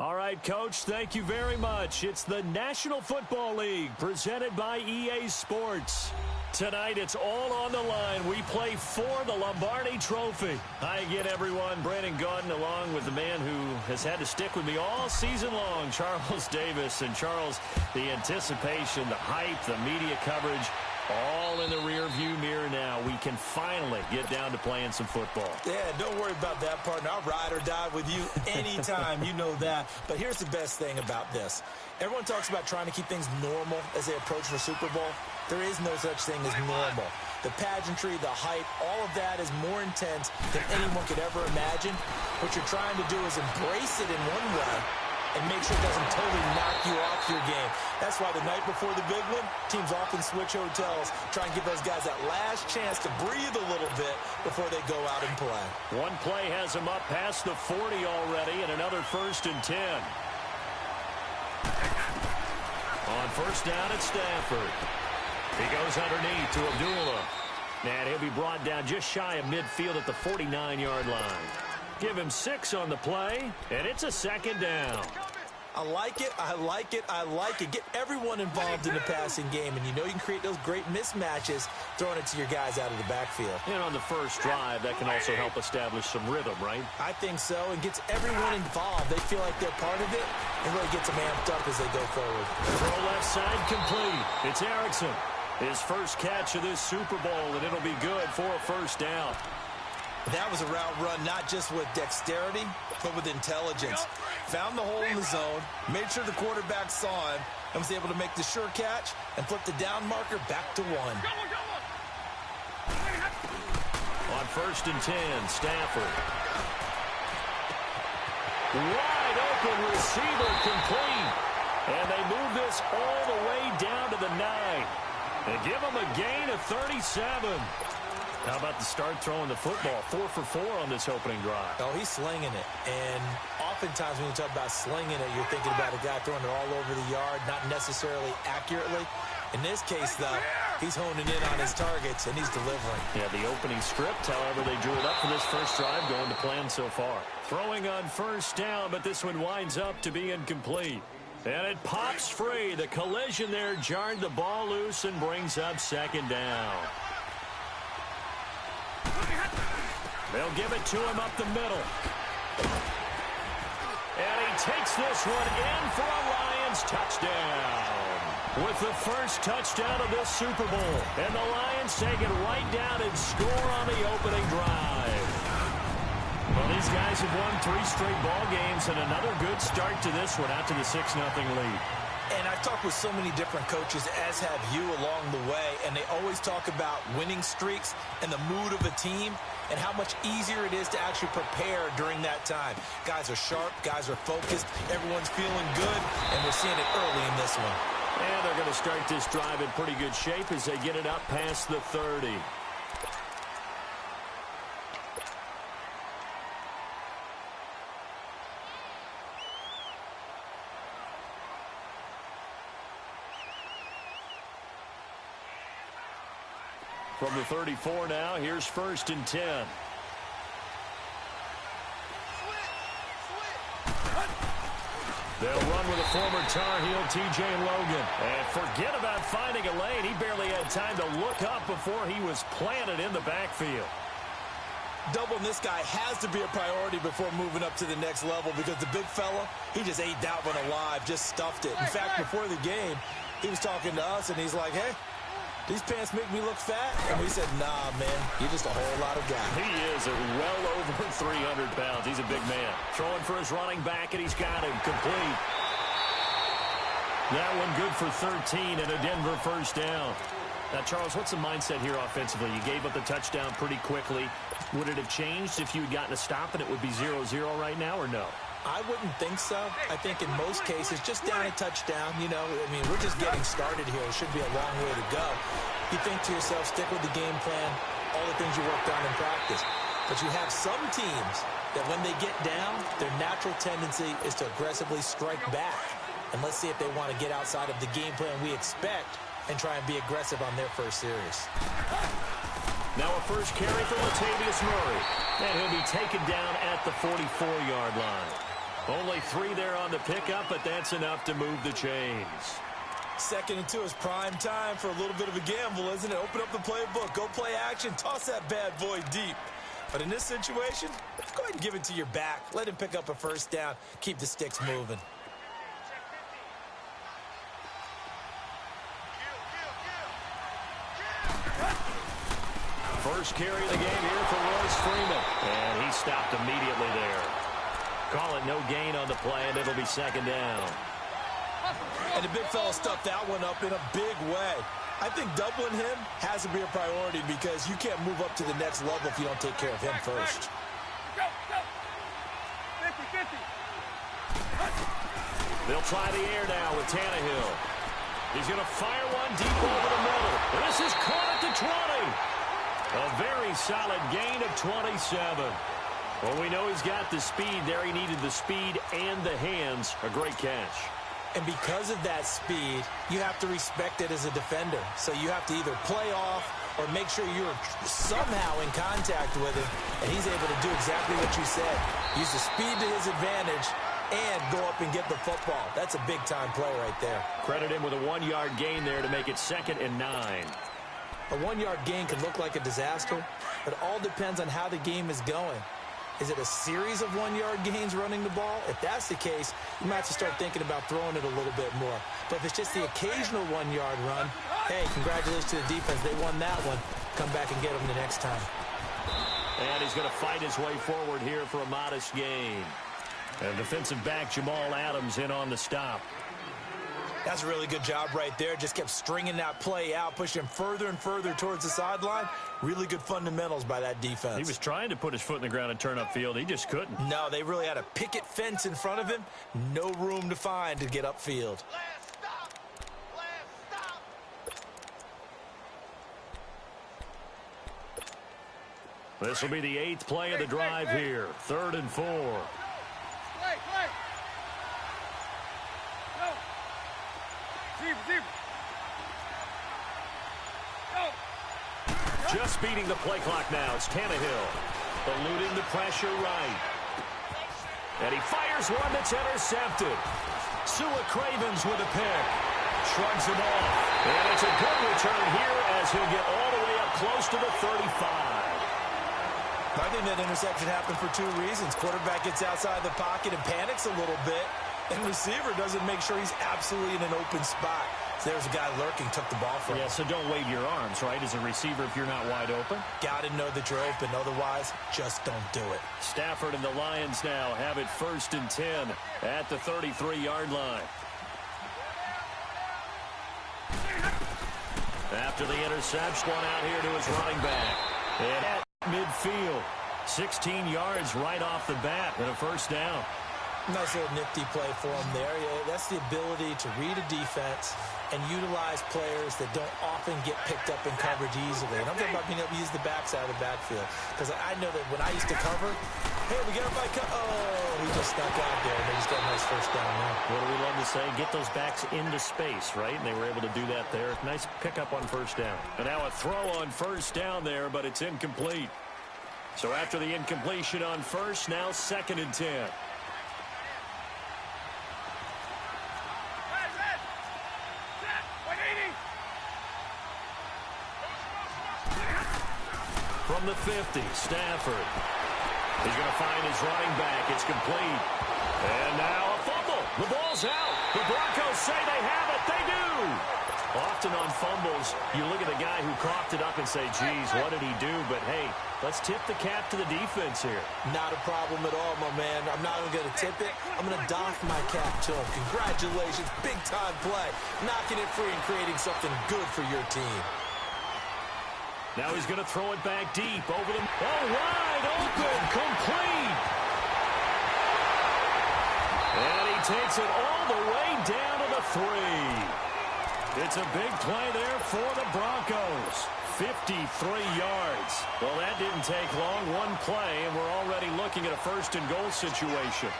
All right, Coach, thank you very much. It's the National Football League presented by EA Sports. Tonight, it's all on the line. We play for the Lombardi Trophy. Hi again, everyone. Brandon Gaudin along with the man who has had to stick with me all season long, Charles Davis. And, Charles, the anticipation, the hype, the media coverage, all in the rearview mirror now. We can finally get down to playing some football. Yeah, don't worry about that, partner. I'll ride or die with you anytime. You know that. But here's the best thing about this. Everyone talks about trying to keep things normal as they approach the Super Bowl. There is no such thing as normal. The pageantry, the hype, all of that is more intense than anyone could ever imagine. What you're trying to do is embrace it in one way and make sure it doesn't totally knock you off your game. That's why the night before the big one, teams often switch hotels, try and give those guys that last chance to breathe a little bit before they go out and play. One play has them up past the 40 already, and another 1st and 10. On first down at Stafford. He goes underneath to Abdullah. And he'll be brought down just shy of midfield at the 49-yard line. Give him 6 on the play, and it's a 2nd down. I like it, I like it, I like it. Get everyone involved in the passing game, and you know you can create those great mismatches throwing it to your guys out of the backfield. And on the first drive, that can also help establish some rhythm, right? I think so, and gets everyone involved. They feel like they're part of it, and really gets them amped up as they go forward. Throw left side complete. It's Erickson. His first catch of this Super Bowl, and it'll be good for a 1st down. That was a route run not just with dexterity, but with intelligence. Found the hole in the zone, made sure the quarterback saw him, and was able to make the sure catch and flip the down marker back to 1. On 1st and 10, Stafford. Wide open receiver complete. And they move this all the way down to the 9. They give him a gain of 37. How about the start throwing the football? 4 for 4 on this opening drive. Oh, he's slinging it. And oftentimes when you talk about slinging it, you're thinking about a guy throwing it all over the yard, not necessarily accurately. In this case, though, he's honing in on his targets, and he's delivering. Yeah, the opening script, however, they drew it up for this first drive, going to plan so far. Throwing on 1st down, but this one winds up to be incomplete. And it pops free. The collision there jarred the ball loose and brings up 2nd down. They'll give it to him up the middle. And he takes this one in for a Lions touchdown. With the first touchdown of this Super Bowl. And the Lions take it right down and score on the opening drive. Well, these guys have won 3 straight ball games and another good start to this one out to the 6-0 lead. And I've talked with so many different coaches, as have you along the way, and they always talk about winning streaks and the mood of a team and how much easier it is to actually prepare during that time. Guys are sharp, guys are focused, everyone's feeling good, and we're seeing it early in this one. And they're going to start this drive in pretty good shape as they get it up past the 30. From the 34 now, here's 1st and 10. They'll run with a former Tar Heel, T.J. Logan. And forget about finding a lane. He barely had time to look up before he was planted in the backfield. Doubling this guy has to be a priority before moving up to the next level because the big fella, he just ate that one alive, just stuffed it. In fact, before the game, he was talking to us, and he's like, hey, these pants make me look fat? And we said, nah, man, you're just a whole lot of guy. He is well over 300 pounds. He's a big man. Throwing for his running back, and he's got him complete. That one good for 13 and a Denver 1st down. Now, Charles, what's the mindset here offensively? You gave up the touchdown pretty quickly. Would it have changed if you had gotten a stop and it would be 0-0 right now, or no? I wouldn't think so. I think in most cases, just down a touchdown, you know, I mean, we're just getting started here. It should be a long way to go. You think to yourself, stick with the game plan, all the things you worked on in practice. But you have some teams that when they get down, their natural tendency is to aggressively strike back. And let's see if they want to get outside of the game plan we expect and try and be aggressive on their first series. Now a first carry for Latavius Murray. And he'll be taken down at the 44-yard line. Only 3 there on the pickup, but that's enough to move the chains. 2nd and 2 is prime time for a little bit of a gamble, isn't it? Open up the playbook, go play action, toss that bad boy deep. But in this situation, go ahead and give it to your back. Let him pick up a first down. Keep the sticks moving. First carry of the game here for Royce Freeman. And he stopped immediately there. Call it no gain on the play, and it'll be 2nd down. And the big fella stuffed that one up in a big way. I think doubling him has to be a priority because you can't move up to the next level if you don't take care of him first. Go, go. 50-50. They'll try the air now with Tannehill. He's going to fire one deep over the middle. This is caught at the 20. A very solid gain of 27. Well, we know he's got the speed there. He needed the speed and the hands. A great catch. And because of that speed, you have to respect it as a defender. So you have to either play off or make sure you're somehow in contact with him. And he's able to do exactly what you said. Use the speed to his advantage and go up and get the football. That's a big-time play right there. Credit him with a 1-yard gain there to make it 2nd and 9. A 1-yard gain can look like a disaster, but it all depends on how the game is going. Is it a series of 1-yard gains running the ball? If that's the case, you might have to start thinking about throwing it a little bit more. But if it's just the occasional 1-yard run, hey, congratulations to the defense. They won that one. Come back and get them the next time. And he's going to fight his way forward here for a modest gain. And defensive back Jamal Adams in on the stop. That's a really good job right there. Just kept stringing that play out, pushing further and further towards the sideline. Really good fundamentals by that defense. He was trying to put his foot in the ground and turn upfield. He just couldn't. No, they really had a picket fence in front of him. No room to find to get upfield. This will be the 8th play of the drive here. 3rd and 4. Just beating the play clock now. It's Tannehill. Eluding the pressure right. And he fires one that's intercepted. Sua Cravens with a pick. Shrugs him off. And it's a good return here as he'll get all the way up close to the 35. I think that interception happened for 2 reasons. Quarterback gets outside the pocket and panics a little bit. And receiver doesn't make sure he's absolutely in an open spot. So there's a guy lurking, took the ball from him. Yeah, so don't wave your arms, right, as a receiver if you're not wide open. Got to know that you're open. Otherwise, just don't do it. Stafford and the Lions now have it 1st and 10 at the 33-yard line. After the interception, one out here to his running back. And at midfield, 16 yards right off the bat and a 1st down. Nice little nifty play for him there. Yeah, that's the ability to read a defense and utilize players that don't often get picked up in coverage easily. And I'm talking about being able to use the backside of the backfield. Because I know that when I used to cover, hey, we got him by oh, he just stuck out there. And they just got a nice 1st down there. What do we love to say? Get those backs into space, right? And they were able to do that there. Nice pickup on 1st down. And now a throw on 1st down there, but it's incomplete. So after the incompletion on 1st, now 2nd and 10. From the 50, Stafford. He's going to find his running back. It's complete. And now a fumble. The ball's out. The Broncos say they have it. They do. Often on fumbles, you look at the guy who coughed it up and say, geez, what did he do? But, hey, let's tip the cap to the defense here. Not a problem at all, my man. I'm not even going to tip it. I'm going to doff my cap to him. Congratulations. Big-time play. Knocking it free and creating something good for your team. Now he's going to throw it back deep over the... Oh, wide open, complete. And he takes it all the way down to the 3. It's a big play there for the Broncos. 53 yards. Well, that didn't take long. One play, and we're already looking at a 1st and goal situation.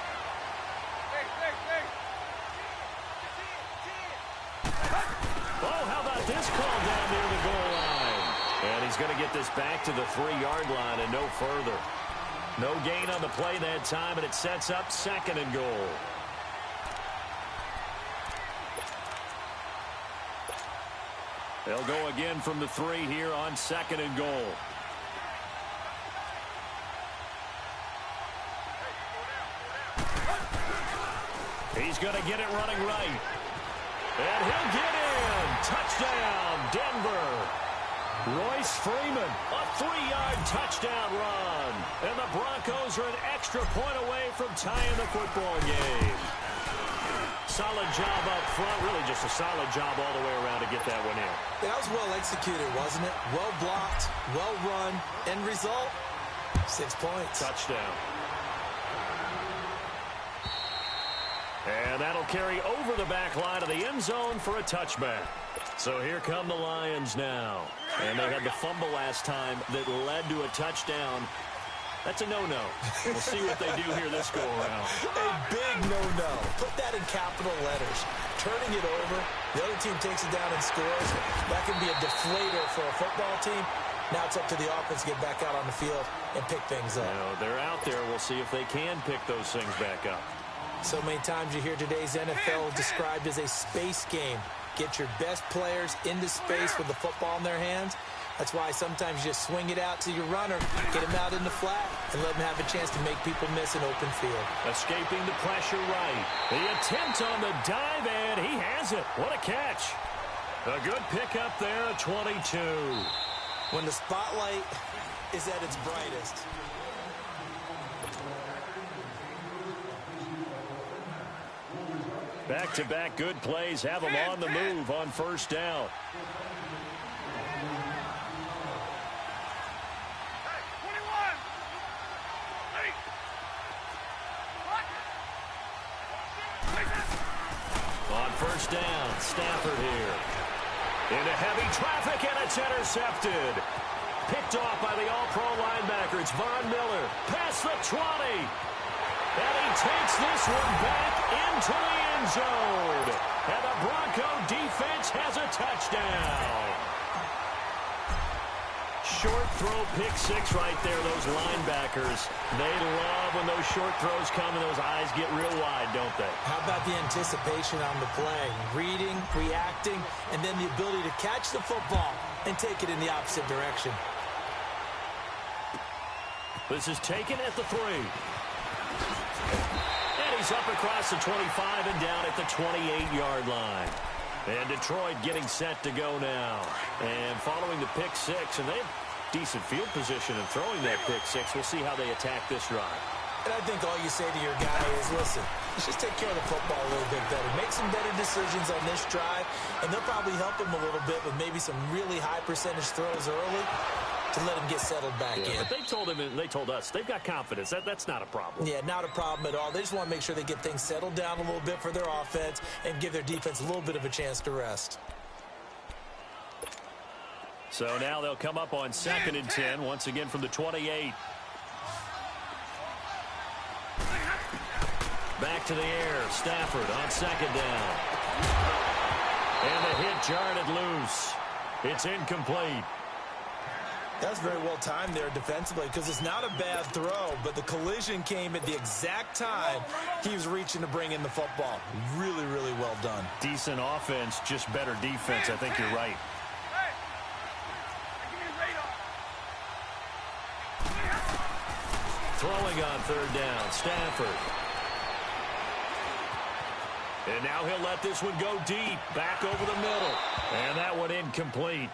Oh, how about this call down near the goal line? And he's going to get this back to the 3-yard line and no further. No gain on the play that time, and it sets up 2nd and goal. They'll go again from the 3 here on 2nd and goal. He's going to get it running right. And he'll get in. Touchdown, Denver. Royce Freeman, a 3-yard touchdown run. And the Broncos are an extra point away from tying the football game. Solid job up front. Really just a solid job all the way around to get that one in. That was well executed, wasn't it? Well blocked, well run. End result, 6 points. Touchdown. And that'll carry over the back line of the end zone for a touchback. So here come the Lions now. And they had the fumble last time that led to a touchdown. That's a no-no. We'll see what they do here this go-around. A big no-no. Put that in capital letters. Turning it over, the other team takes it down and scores. That can be a deflator for a football team. Now it's up to the offense to get back out on the field and pick things up. They're out there. We'll see if they can pick those things back up. So many times you hear today's NFL described as a space game. Get your best players into space with the football in their hands. That's why sometimes you just swing it out to your runner, get him out in the flat, and let him have a chance to make people miss an open field. Escaping the pressure right. The attempt on the dive, and he has it. What a catch. A good pickup there at 22. When the spotlight is at its brightest. Back-to-back good plays have them on the move on 1st down. On 1st down, Stafford here. Into heavy traffic, and it's intercepted. Picked off by the all-pro linebacker. It's Von Miller. Past the 20. And he takes this one back into the end zone. And the Bronco defense has a touchdown. Short throw, pick 6 right there, those linebackers. They love when those short throws come and those eyes get real wide, don't they? How about the anticipation on the play? Reading, reacting, and then the ability to catch the football and take it in the opposite direction. This is taken at the 3. And he's up across the 25 and down at the 28-yard line. And Detroit getting set to go now. And following the pick 6, and they have decent field position in throwing that pick 6. We'll see how they attack this drive. And I think all you say to your guy is, listen, let's just take care of the football a little bit better. Make some better decisions on this drive, and they'll probably help him a little bit with maybe some really high percentage throws early to let him get settled back in. But they told him, and they told us, they've got confidence. That's not a problem. Yeah, not a problem at all. They just want to make sure they get things settled down a little bit for their offense and give their defense a little bit of a chance to rest. So now they'll come up on 2nd and 10, once again from the 28. Back to the air, Stafford on 2nd down. And the hit jarred it loose. It's incomplete. That's very well timed there defensively because it's not a bad throw, but the collision came at the exact time he was reaching to bring in the football. Really, really well done. Decent offense, just better defense. I think you're right. Throwing on 3rd down, Stafford. And now he'll let this one go deep, back over the middle. And that one incomplete.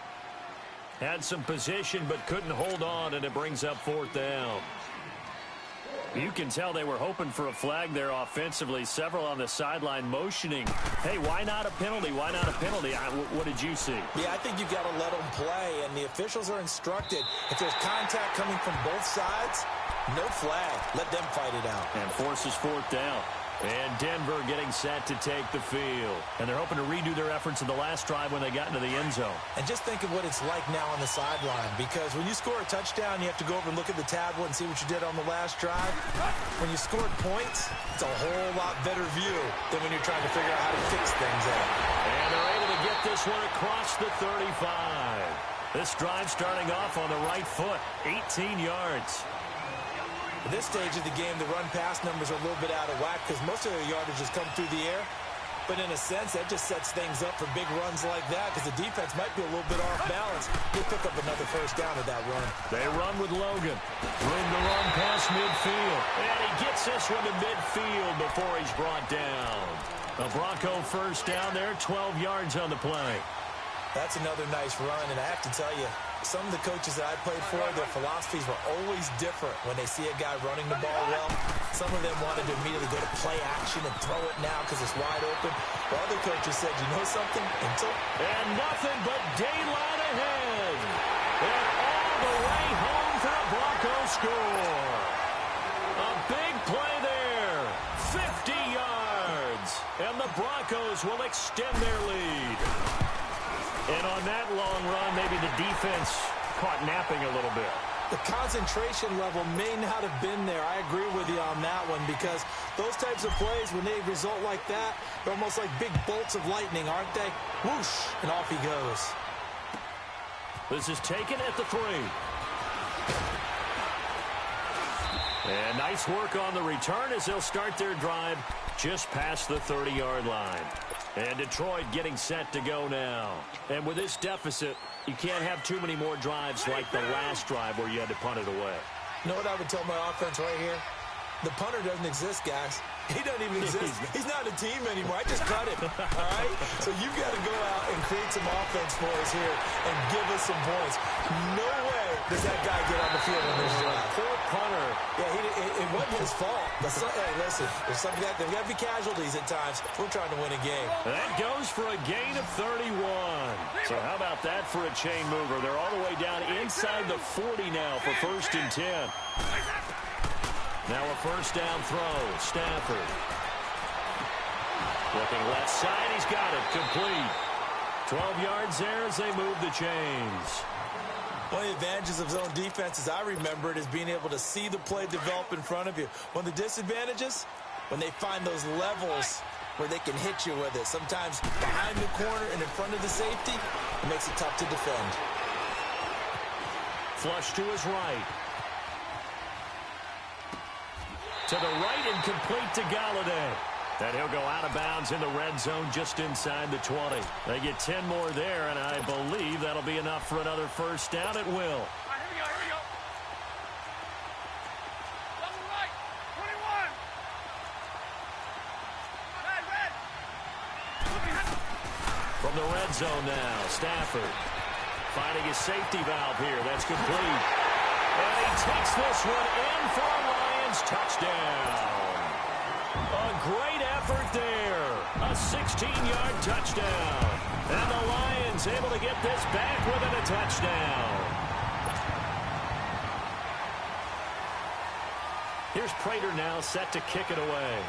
Had some position but couldn't hold on, and it brings up 4th down. You can tell they were hoping for a flag there offensively. Several on the sideline motioning. Hey, why not a penalty? Why not a penalty? What did you see? Yeah, I think you've got to let them play, and the officials are instructed. If there's contact coming from both sides, no flag. Let them fight it out. And forces 4th down. And Denver getting set to take the field. And they're hoping to redo their efforts in the last drive when they got into the end zone. And just think of what it's like now on the sideline, because when you score a touchdown, you have to go over and look at the tablet and see what you did on the last drive. When you scored points, it's a whole lot better view than when you're trying to figure out how to fix things out. And they're able to get this one across the 35. This drive starting off on the right foot, 18 yards. At this stage of the game, the run-pass numbers are a little bit out of whack because most of their yardage has come through the air. But in a sense, that just sets things up for big runs like that because the defense might be a little bit off balance. They pick up another first down with that run. They run with Logan. Room to run past midfield. And he gets this one to midfield before he's brought down. A Bronco first down there, 12 yards on the play. That's another nice run, and I have to tell you, some of the coaches that I played for, their philosophies were always different when they see a guy running the ball well. Some of them wanted to immediately go to play action and throw it now because it's wide open. While other coaches said, you know something? And nothing but daylight ahead. And all the way home for a Bronco score. A big play there. 50 yards. And the Broncos will extend their lead. And on that long run, maybe the defense caught napping a little bit. The concentration level may not have been there. I agree with you on that one because those types of plays, when they result like that, they're almost like big bolts of lightning, aren't they? Whoosh, and off he goes. This is taken at the 3. And nice work on the return as they'll start their drive just past the 30-yard line. And Detroit getting set to go now. And with this deficit, you can't have too many more drives like the last drive where you had to punt it away. You know what I would tell my offense right here? The punter doesn't exist, guys. He doesn't even exist. He's not a team anymore. I just cut him, all right? So you've got to go out and create some offense for us here and give us some points. No way does that guy get on the field on this drive. Poor punter. Yeah, it wasn't his fault. But hey, listen, there's got to be casualties at times. We're trying to win a game. That goes for a gain of 31. So how about that for a chain mover? They're all the way down inside the 40 now for 1st and 10. Now a first down throw. Stafford. Looking left side. He's got it. Complete. 12 yards there as they move the chains. One of the advantages of zone defense, as I remember it, is being able to see the play develop in front of you. One of the disadvantages, when they find those levels where they can hit you with it. Sometimes behind the corner and in front of the safety, it makes it tough to defend. Flush to his right. To the right and complete to Galladay. And he'll go out of bounds in the red zone just inside the 20. They get 10 more there, and I believe that'll be enough for another first down. It will. All right, here we go. Double right, 21. Red. From the red zone now, Stafford finding his safety valve here. That's complete. And he takes this one in for a Lions touchdown. A great effort there. A 16-yard touchdown. And the Lions able to get this back within a touchdown. Here's Prater now set to kick it away.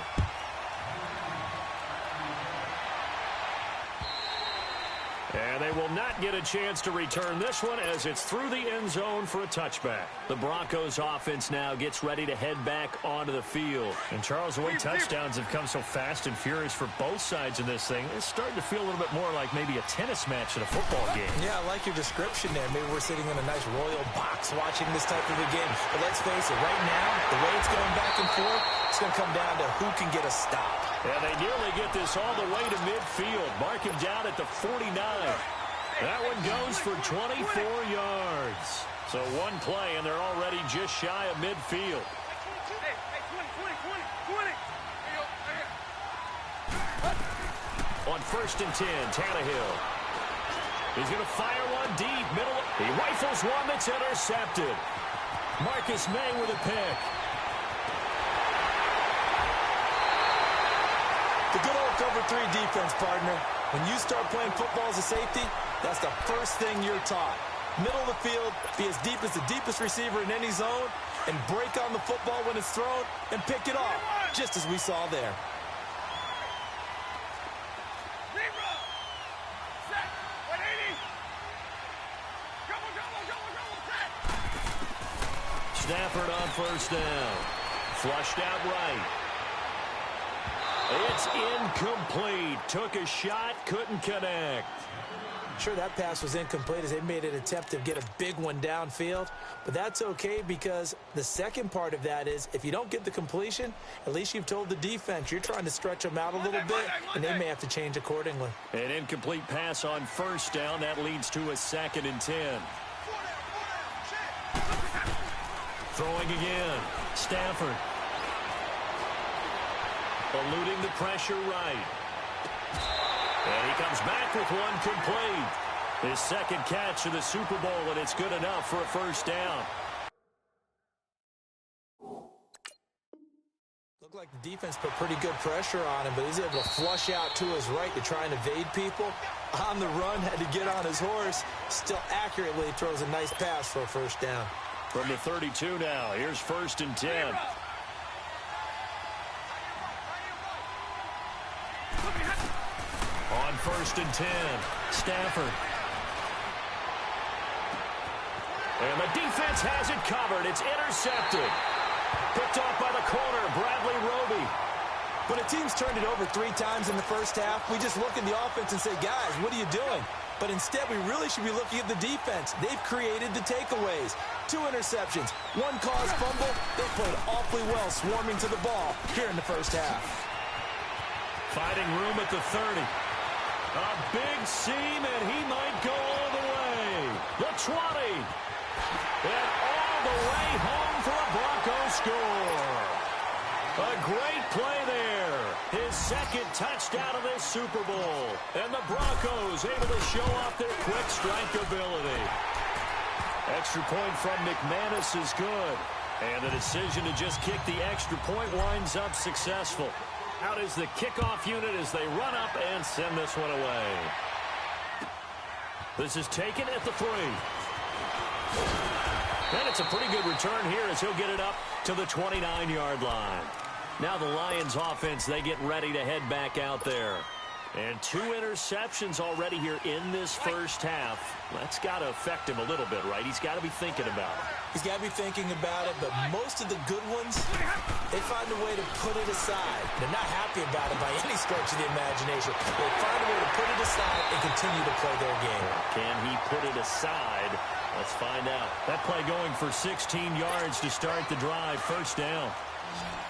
And they will not get a chance to return this one as it's through the end zone for a touchback. The Broncos offense now gets ready to head back onto the field. And Charles, the way touchdowns have come so fast and furious for both sides in this thing, it's starting to feel a little bit more like maybe a tennis match in a football game. Yeah, I like your description there. Maybe we're sitting in a nice royal box watching this type of a game. But let's face it, right now, the way it's going back and forth, it's going to come down to who can get a stop. And they nearly get this all the way to midfield. Mark him down at the 49. That one goes for 24 yards. So one play, and they're already just shy of midfield. Hey, 20. On 1st and 10, Tannehill. He's going to fire one deep, middle. He rifles one that's intercepted. Marcus May with a pick. The good old cover 3 defense, partner. When you start playing football as a safety, that's the first thing you're taught. Middle of the field, be as deep as the deepest receiver in any zone, and break on the football when it's thrown, and pick it off, just as we saw there. Stafford on first down. Flushed out right. It's incomplete. Took a shot, couldn't connect. Sure, that pass was incomplete as they made an attempt to get a big one downfield, but that's okay because the second part of that is if you don't get the completion, at least you've told the defense you're trying to stretch them out a little bit, and they may have to change accordingly. An incomplete pass on first down. That leads to a 2nd and 10. Throwing again. Stafford. Eluding the pressure right. And he comes back with one complete. His second catch of the Super Bowl, and it's good enough for a first down. Looked like the defense put pretty good pressure on him, but he's able to flush out to his right to try and evade people. On the run, had to get on his horse. Still accurately throws a nice pass for a first down. From the 32 now, here's 1st and 10. On 1st and 10, Stafford. And the defense has it covered. It's intercepted. Picked off by the corner, Bradley Roby. When a team's turned it over 3 times in the first half, we just look at the offense and say, guys, what are you doing? But instead, we really should be looking at the defense. They've created the takeaways. 2 interceptions, 1 caused fumble. They played awfully well swarming to the ball here in the first half. Fighting room at the 30. A big seam, and he might go all the way. The 20. And all the way home for a Broncos score. A great play there. His 2nd touchdown of this Super Bowl. And the Broncos able to show off their quick strike ability. Extra point from McManus is good. And the decision to just kick the extra point winds up successful. Out is the kickoff unit as they run up and send this one away. This is taken at the 3. And it's a pretty good return here as he'll get it up to the 29-yard line. Now the Lions offense, they get ready to head back out there. And 2 interceptions already here in this first half. That's got to affect him a little bit, right? He's got to be thinking about it. He's got to be thinking about it, but most of the good ones, they find a way to put it aside. They're not happy about it by any stretch of the imagination. They find a way to put it aside and continue to play their game. Can he put it aside? Let's find out. That play going for 16 yards to start the drive. First down.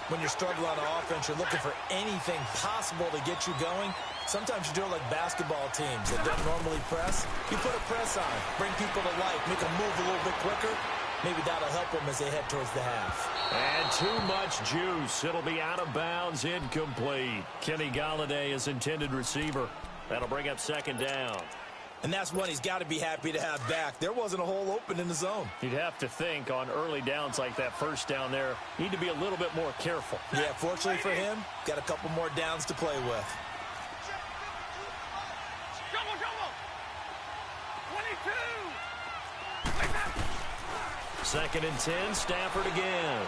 When you're struggling on offense, you're looking for anything possible to get you going. Sometimes you do it like basketball teams that don't normally press. You put a press on, bring people to life, make them move a little bit quicker. Maybe that'll help them as they head towards the half. And too much juice. It'll be out of bounds, incomplete. Kenny Golladay is intended receiver. That'll bring up 2nd down. And that's one he's got to be happy to have back. There wasn't a hole open in the zone. You'd have to think on early downs like that first down there, need to be a little bit more careful. Yeah, fortunately for him, got a couple more downs to play with. Double. 22. 2nd and 10, Stafford again.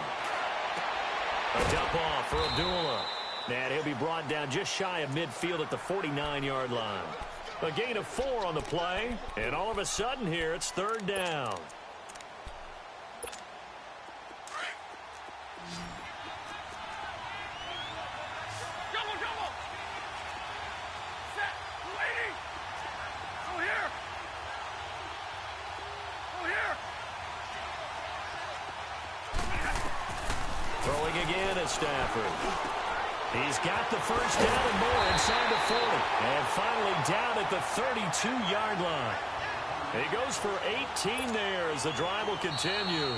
A dump off for Abdullah. And he'll be brought down just shy of midfield at the 49-yard line. A gain of 4 on the play, and all of a sudden here it's 3rd down. Double. Set. Waiting. Go here. Throwing again at Stafford. He's got the first down and more inside the 40. And finally down at the 32-yard line. He goes for 18 there as the drive will continue.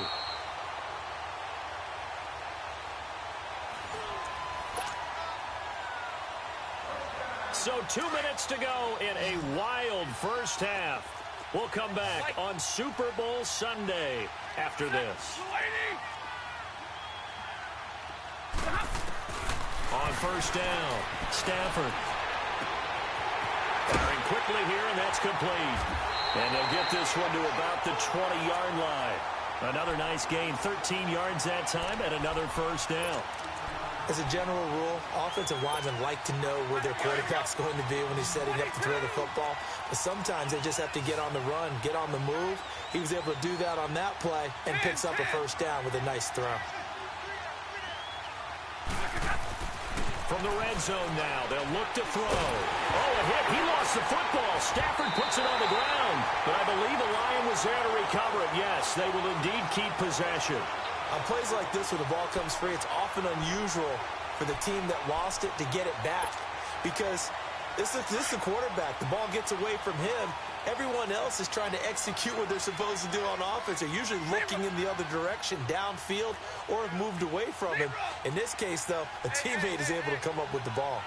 So 2 minutes to go in a wild first half. We'll come back on Super Bowl Sunday after this. On first down, Stafford. Firing quickly here, and that's complete. And they'll get this one to about the 20-yard line. Another nice gain, 13 yards that time, and another first down. As a general rule, offensive linemen like to know where their quarterback's going to be when he's setting up to throw the football. But sometimes they just have to get on the run, get on the move. He was able to do that on that play and picks up a first down with a nice throw. from the red zone now. They'll look to throw. Oh, a hit. He lost the football. Stafford puts it on the ground. But I believe a Lion was there to recover it. Yes, they will indeed keep possession. On plays like this where the ball comes free, it's often unusual for the team that lost it to get it back. Because this is the quarterback. The ball gets away from him. Everyone else is trying to execute what they're supposed to do on offense. They're usually looking in the other direction, downfield, or have moved away from him. In this case, though, a teammate is able to come up with the ball.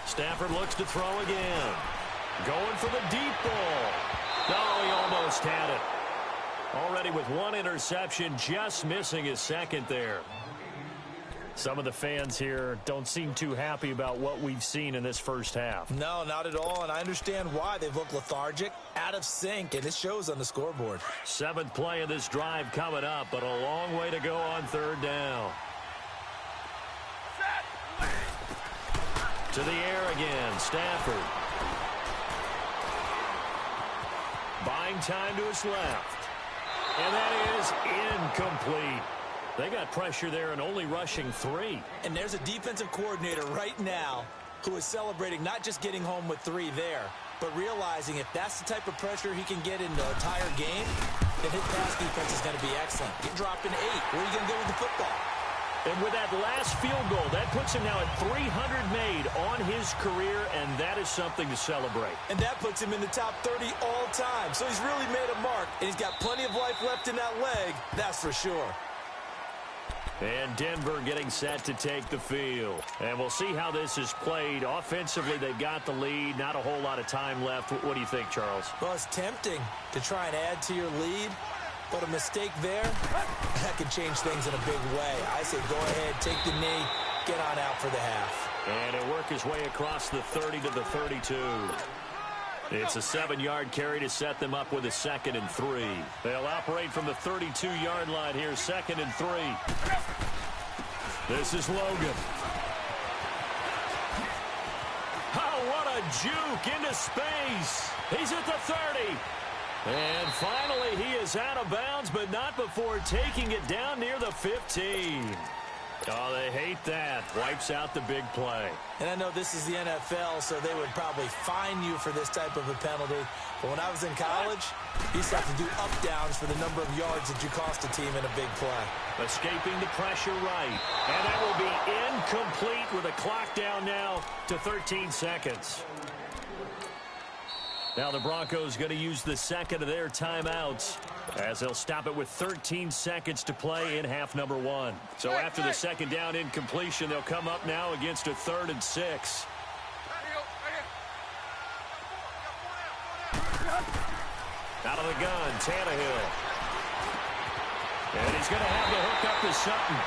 Stafford looks to throw again. Going for the deep ball. No, he almost had it. Already with one interception, just missing his second there. Some of the fans here don't seem too happy about what we've seen in this first half. No, not at all, and I understand why. They've looked lethargic, out of sync, and it shows on the scoreboard. 7th play of this drive coming up, but a long way to go on 3rd down. To the air again, Stafford. Buying time to his left. And that is incomplete. They got pressure there and only rushing 3. And there's a defensive coordinator right now who is celebrating not just getting home with 3 there, but realizing if that's the type of pressure he can get in the entire game, then his pass defense is going to be excellent. Get dropped in 8. Where are you going to go with the football? And with that last field goal, that puts him now at 300 made on his career, and that is something to celebrate. And that puts him in the top 30 all time. So he's really made a mark, and he's got plenty of life left in that leg, that's for sure. And Denver getting set to take the field. And we'll see how this is played. Offensively, they've got the lead. Not a whole lot of time left. What do you think, Charles? Well, it's tempting to try and add to your lead. But a mistake there, that can change things in a big way. I say go ahead, take the knee, get on out for the half. And he'll work his way across the 30 to the 32. It's a 7-yard carry to set them up with a 2nd and 3. They'll operate from the 32-yard line here, 2nd and 3. This is Logan. Oh, what a juke into space. He's at the 30. And finally, he is out of bounds, but not before taking it down near the 15. Oh, they hate that. Wipes out the big play. And I know this is the NFL, so they would probably fine you for this type of a penalty. But when I was in college, you used to have to do up-downs for the number of yards that you cost a team in a big play. Escaping the pressure right. And that will be incomplete with a clock down now to 13 seconds. Now the Broncos going to use the 2nd of their timeouts as they'll stop it with 13 seconds to play in half number 1. So after the 2nd down incompletion, they'll come up now against a 3rd and 6. Out of the gun, Tannehill. And he's going to have to hook up to Sutton.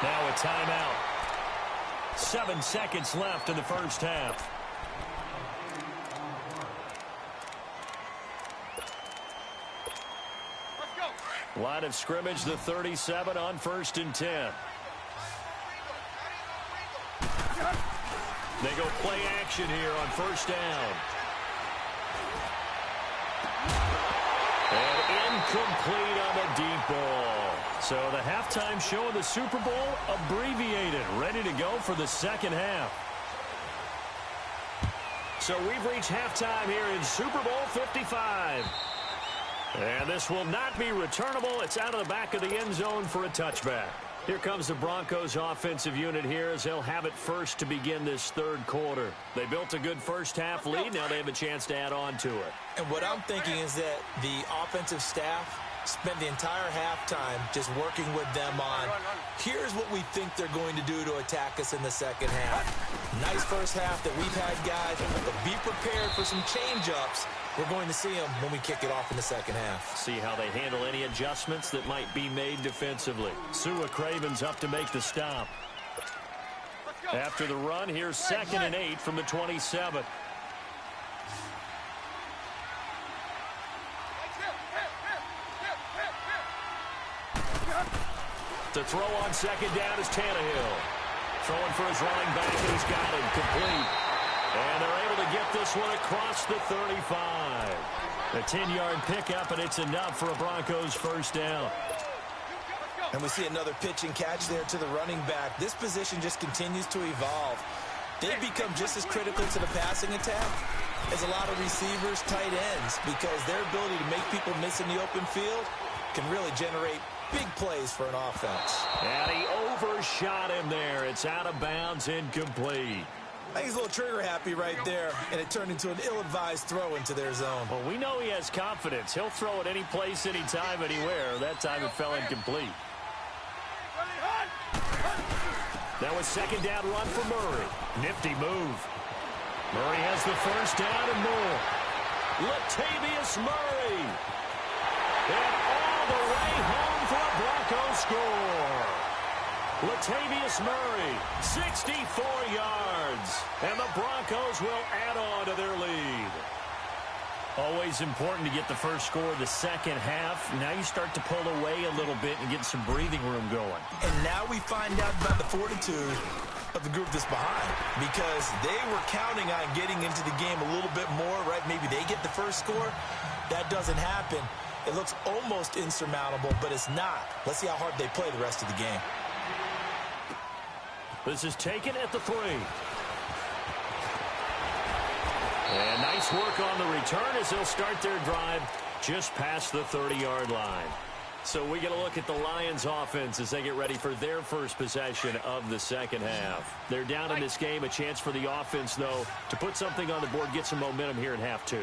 Now a timeout. 7 seconds left in the first half. Line of scrimmage, the 37 on 1st and 10. They go play action here on 1st down. And incomplete on the deep ball. So the halftime show of the Super Bowl abbreviated, ready to go for the 2nd half. So we've reached halftime here in Super Bowl 55. And this will not be returnable. It's out of the back of the end zone for a touchback. Here comes the Broncos offensive unit here as they'll have it first to begin this 3rd quarter. They built a good first half lead. Now they have a chance to add on to it. And what I'm thinking is that the offensive staff spent the entire halftime just working with them on, here's what we think they're going to do to attack us in the 2nd half. Nice first half that we've had, guys, but be prepared for some change-ups. We're going to see them when we kick it off in the 2nd half. See how they handle any adjustments that might be made defensively. Sua Craven's up to make the stop. After the run, here's 2nd and 8 from the 27. To throw on 2nd down is Tannehill. Throwing for his running back, and he's got him complete. And they're able to get this one across the 35. A 10-yard pickup, and it's enough for a Broncos first down. And we see another pitch and catch there to the running back. This position just continues to evolve. They become just as critical to the passing attack as a lot of receivers, tight ends, because their ability to make people miss in the open field can really generate big plays for an offense. And he overshot him there. It's out of bounds, incomplete. I think he's a little trigger happy right there, and it turned into an ill-advised throw into their zone. Well, we know he has confidence. He'll throw it any place, anytime, anywhere. That time it fell incomplete. That was second down run for Murray. Nifty move. Murray has the first down and more. Latavius Murray. And all the way home for a Broncos score. Latavius Murray, 64 yards. And the Broncos will add on to their lead. Always important to get the first score of the second half. Now you start to pull away a little bit and get some breathing room going. And now we find out about the fortitude of the group that's behind, because they were counting on getting into the game a little bit more, right? Maybe they get the first score. That doesn't happen. It looks almost insurmountable, but it's not. Let's see how hard they play the rest of the game. This is taken at the 3. And nice work on the return as they'll start their drive just past the 30-yard line. So we get a look at the Lions offense as they get ready for their first possession of the second half. They're down in this game. A chance for the offense, though, to put something on the board, get some momentum here in half 2.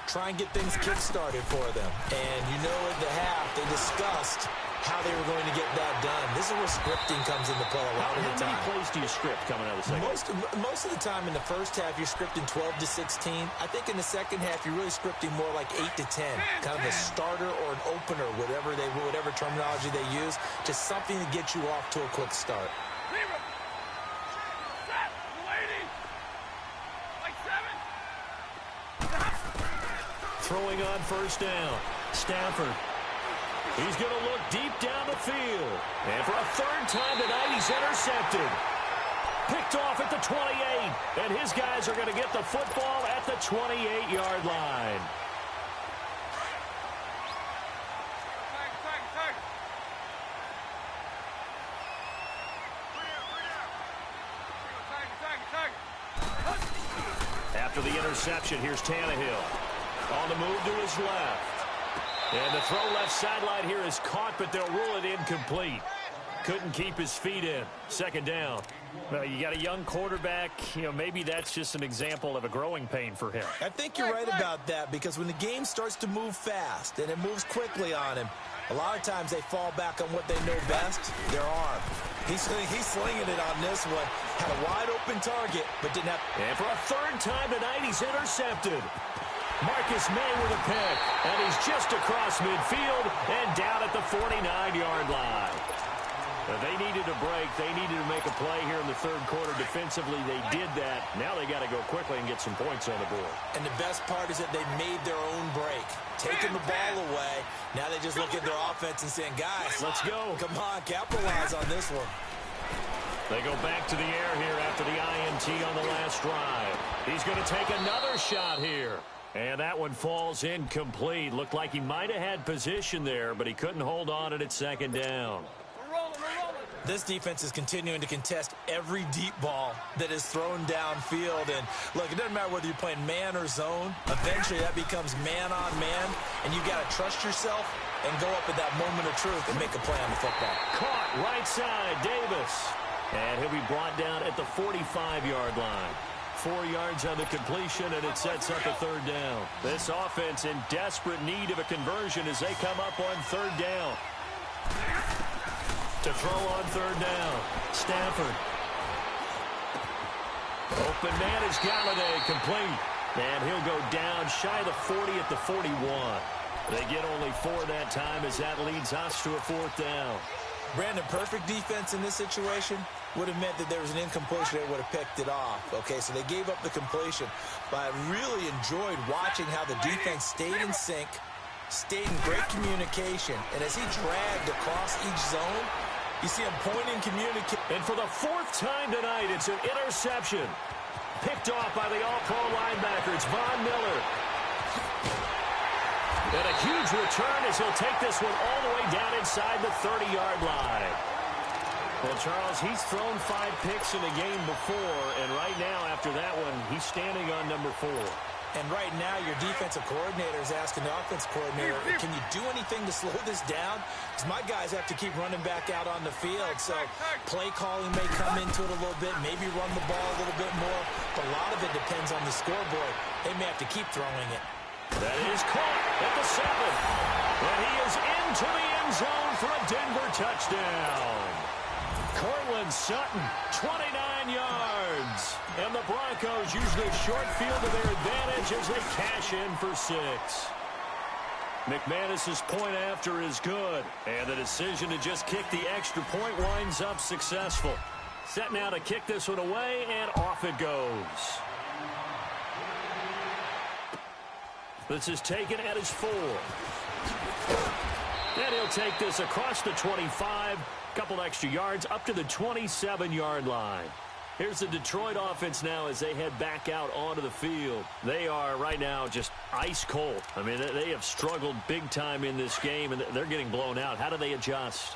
Try and get things kick-started for them. And you know at the half they discussed how they were going to get that done. This is where scripting comes into play a lot of the time. How many plays do you script coming out of the second half? Most of the time in the first half, you're scripting 12 to 16. I think in the second half, you're really scripting more like 8 to 10. Kind of a starter or an opener, whatever terminology they use. Just something to get you off to a quick start. Throwing on first down. Stafford. He's going to look deep down the field. And for a third time tonight, he's intercepted. Picked off at the 28. And his guys are going to get the football at the 28-yard line. After the interception, here's Tannehill. On the move to his left. And the throw left sideline here is caught, but they'll rule it incomplete. Couldn't keep his feet in. Second down. Well, you got a young quarterback. Maybe that's just an example of a growing pain for him. I think you're right about that, because when the game starts to move fast and it moves quickly on him, a lot of times they fall back on what they know best, their arm. He's slinging it on this one. Had a wide open target, but didn't have... And for a third time tonight, he's intercepted. Marcus May with a pick, and he's just across midfield and down at the 49-yard line. They needed a break. They needed to make a play here in the third quarter. Defensively, they did that. Now they got to go quickly and get some points on the board. And the best part is that they made their own break, taking the ball away. Now they just look at their offense and saying, guys, let's go. Come on, capitalize on this one. They go back to the air here after the INT on the last drive. He's going to take another shot here. And that one falls incomplete. Looked like he might have had position there, but he couldn't hold on at second down. This defense is continuing to contest every deep ball that is thrown downfield. And, look, it doesn't matter whether you're playing man or zone. Eventually, that becomes man-on-man, and you got to trust yourself and go up at that moment of truth and make a play on the football. Caught right side, Davis. And he'll be brought down at the 45-yard line. 4 yards on the completion, and it sets up a third down. This offense in desperate need of a conversion as they come up on third down. To throw on third down, Stafford. Open man is Galladay, complete. And he'll go down shy of the 40 at the 41. They get only 4 that time as that leads us to a fourth down. Brandon, perfect defense in this situation would have meant that there was an incompletion. They would have picked it off. Okay, so they gave up the completion. But I really enjoyed watching how the defense stayed in sync, stayed in great communication. And as he dragged across each zone, you see him pointing, communicating. And for the 4th time tonight, it's an interception. Picked off by the All-Pro linebacker. It's Von Miller. And a huge return as he'll take this one all the way down inside the 30-yard line. Well, Charles, he's thrown 5 picks in a game before, and right now, after that one, he's standing on number 4. And right now, your defensive coordinator is asking the offensive coordinator, can you do anything to slow this down? Because my guys have to keep running back out on the field. So play calling may come into it a little bit, maybe run the ball a little bit more. But a lot of it depends on the scoreboard. They may have to keep throwing it. That is caught at the 7. And he is into the end zone for a Denver touchdown. Cortland Sutton, 29 yards. And the Broncos use the short field to their advantage as they cash in for 6. McManus's point after is good. And the decision to just kick the extra point winds up successful. Set now to kick this one away, and off it goes. This is taken at his 4. And he'll take this across the 25. Couple extra yards up to the 27-yard line. Here's the Detroit offense now as they head back out onto the field. They are right now just ice cold. I mean, they have struggled big time in this game, and they're getting blown out. How do they adjust?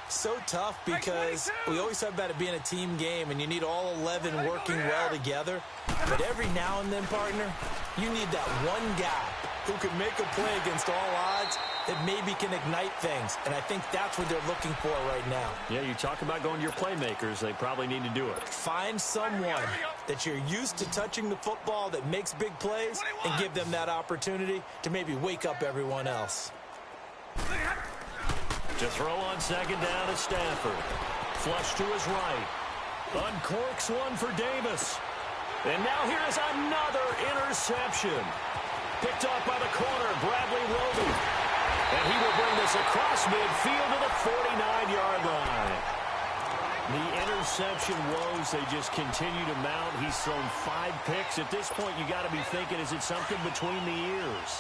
So tough because we always talk about it being a team game, and you need all 11 working well together. But every now and then, partner, you need that one guy who can make a play against all odds that maybe can ignite things. And I think that's what they're looking for right now. Yeah, you talk about going to your playmakers. They probably need to do it. Find someone that you're used to touching the football that makes big plays and give them that opportunity to maybe wake up everyone else. To throw on second down is Stafford. Flush to his right. Uncorks one for Davis. And now here is another interception. Picked off by the corner, Bradley Roby. And he will bring this across midfield to the 49-yard line. The interception woes, they just continue to mount. He's thrown 5 picks. At this point, you got to be thinking, is it something between the ears?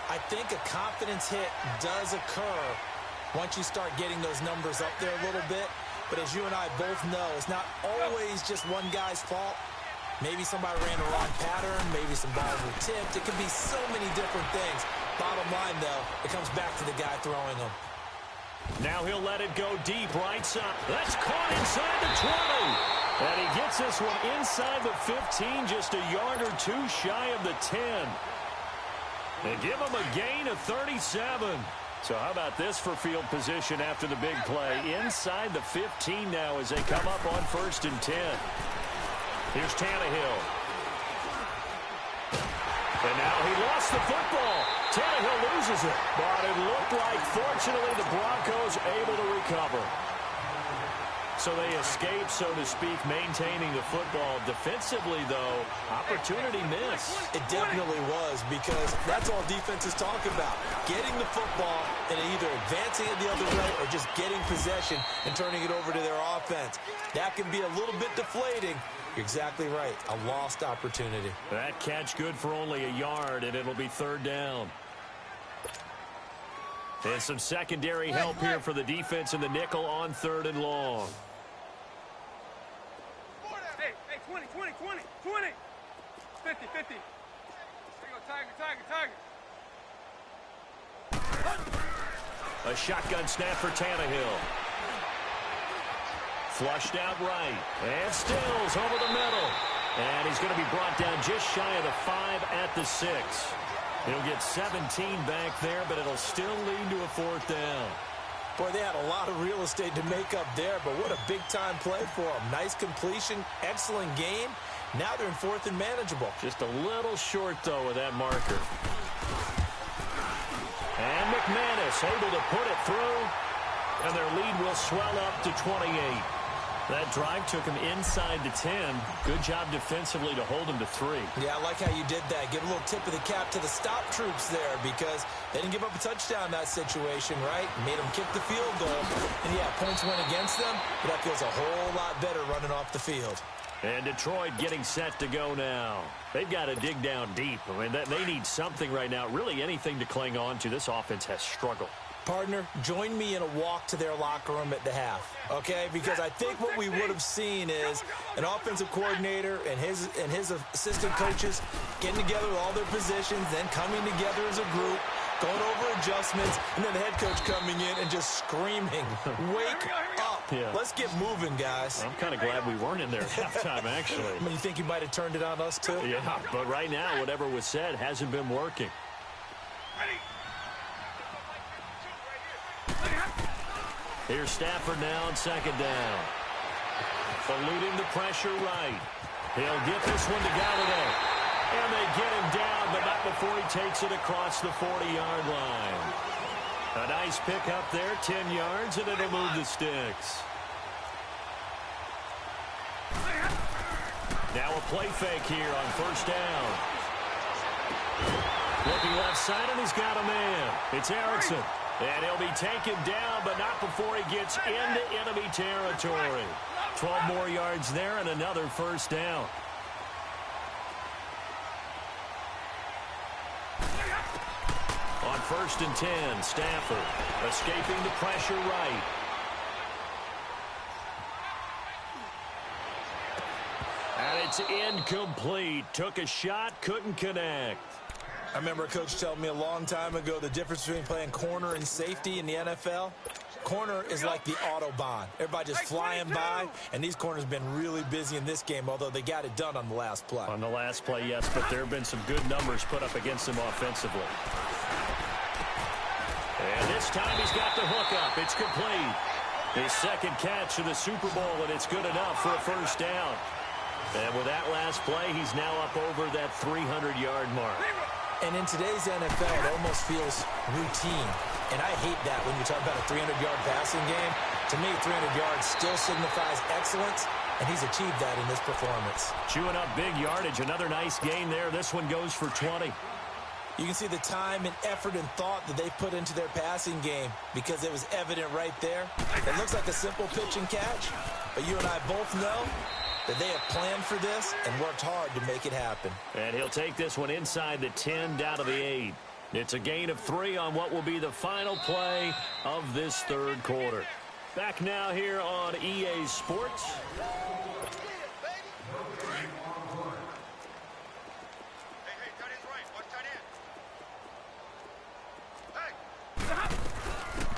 I think a confidence hit does occur once you start getting those numbers up there a little bit. But as you and I both know, it's not always just one guy's fault. Maybe somebody ran the wrong pattern. Maybe some balls were tipped. It could be so many different things. Bottom line, though, it comes back to the guy throwing them. Now he'll let it go deep right side. That's caught inside the 20. And he gets this one inside the 15, just a yard or 2 shy of the 10. They give him a gain of 37. So how about this for field position after the big play? Inside the 15 now as they come up on 1st and 10. Here's Tannehill. And now he lost the football. Tannehill loses it. But it looked like, fortunately, the Broncos able to recover. So they escape, so to speak, maintaining the football. Defensively, though, opportunity missed. It definitely was, because that's all defenses talk about. Getting the football and either advancing it the other way or just getting possession and turning it over to their offense. That can be a little bit deflating. You're exactly right. A lost opportunity. That catch good for only a yard, and it'll be 3rd down. And some secondary help here for the defense in the nickel on 3rd and long. Hey, 20, 20, 20, 20. 50, 50. There you go, Tiger. A shotgun snap for Tannehill. Flushed out right. And Stills over the middle. And he's going to be brought down just shy of the 5 at the 6. He'll get 17 back there, but it'll still lead to a 4th down. Boy, they had a lot of real estate to make up there, but what a big-time play for them. Nice completion, excellent game. Now they're in 4th and manageable. Just a little short, though, with that marker. And McManus able to put it through, and their lead will swell up to 28. That drive took him inside the 10. Good job defensively to hold him to 3. Yeah, I like how you did that. Give a little tip of the cap to the stop troops there, because they didn't give up a touchdown in that situation, right? Made them kick the field goal. And, yeah, points went against them, but that feels a whole lot better running off the field. And Detroit getting set to go now. They've got to dig down deep. I mean, they need something right now, really anything to cling on to. This offense has struggled. Partner, join me in a walk to their locker room at the half, okay? Because I think what we would have seen is an offensive coordinator and his assistant coaches getting together with all their positions, then coming together as a group, going over adjustments, and then the head coach coming in and just screaming, wake up. Yeah. Let's get moving, guys. I'm kind of glad we weren't in there at halftime, actually. I mean, you think you might have turned it on us, too? Yeah, but right now, whatever was said hasn't been working. Here's Stafford now on second down. Eluding the pressure right. He'll get this one to Galladay. And they get him down, but not before he takes it across the 40-yard line. A nice pick up there, 10 yards, and it'll move the sticks. Now a play fake here on first down. Looking left side, and he's got a man. It's Erickson. And he'll be taken down, but not before he gets into enemy territory. 12 more yards there and another first down. On first and 10, Stafford escaping the pressure right. And it's incomplete. Took a shot, couldn't connect. I remember a coach telling me a long time ago the difference between playing corner and safety in the NFL. Corner is like the Autobahn. Everybody just flying by, and these corners have been really busy in this game, although they got it done on the last play. On the last play, yes, but there have been some good numbers put up against him offensively. And this time he's got the hook up. It's complete. His second catch of the Super Bowl, and it's good enough for a first down. And with that last play, he's now up over that 300-yard mark. And in today's NFL, it almost feels routine. And I hate that when you talk about a 300-yard passing game. To me, 300 yards still signifies excellence, and he's achieved that in this performance. Chewing up big yardage. Another nice gain there. This one goes for 20. You can see the time and effort and thought that they put into their passing game because it was evident right there. It looks like a simple pitch and catch, but you and I both know that they have planned for this and worked hard to make it happen. And he'll take this one inside the 10, down to the 8. It's a gain of 3 on what will be the final play of this third quarter. Back now here on EA Sports.